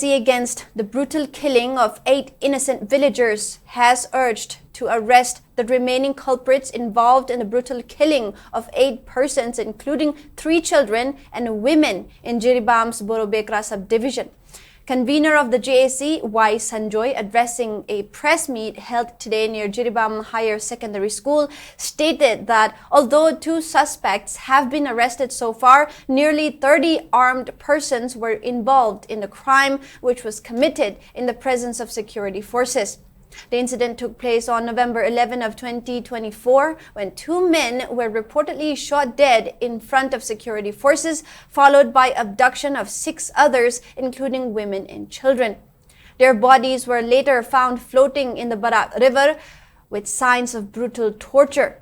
Against the brutal killing of 8 innocent villagers has urged to arrest the remaining culprits involved in the brutal killing of 8 persons, including 3 children and women in Jiribam's Borobekra subdivision. Convener of the JAC, Y. Sanjoy, addressing a press meet held today near Jiribam Higher Secondary School, stated that although 2 suspects have been arrested so far, nearly 30 armed persons were involved in the crime, which was committed in the presence of security forces. The incident took place on November 11 of 2024 when 2 men were reportedly shot dead in front of security forces, followed by abduction of 6 others, including women and children. Their bodies were later found floating in the Barak River with signs of brutal torture.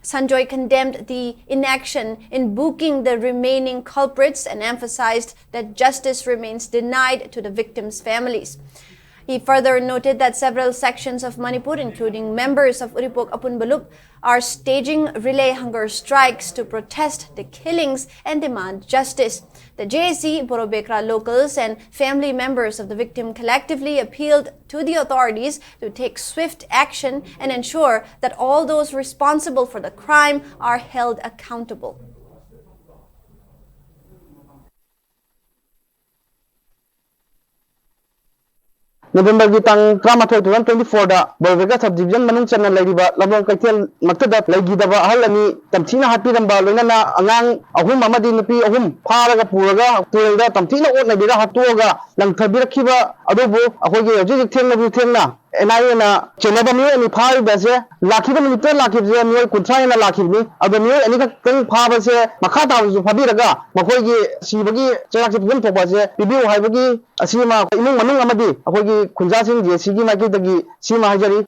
Sanjoy condemned the inaction in booking the remaining culprits and emphasized that justice remains denied to the victims' families. He further noted that several sections of Manipur, including members of Uripok Apunbalup, are staging relay hunger strikes to protest the killings and demand justice. The JAC, Borobekra locals and family members of the victim collectively appealed to the authorities to take swift action and ensure that all those responsible for the crime are held accountable. November ki tang 2024 da Borobekra subdivision manung chana laiba lamong kaithel maktada laigi daba ahal ani tamthina hapiramba loinana angang ahum amadi nupi ahum pharaga puraga tuelda tamthina otna bira hatuoga langthabirakhiba adubu ahoge hojik thengna NIA चेनेबा मियो एनी फाइ बसे लाखिबा minute लाखिबजे मियो कुथाय ना लाखिबनी अब मियो any कं फाबसे मखा तावजु फाबिरगा मखोयगी सिबगी चराकि पुगन थोबासे पिबिउ हाइबगी असीमा इमुंग मनुंग अमदी अखोयगी खुंजासिंग जे सिगी माइकिदगी सीमा हाजरी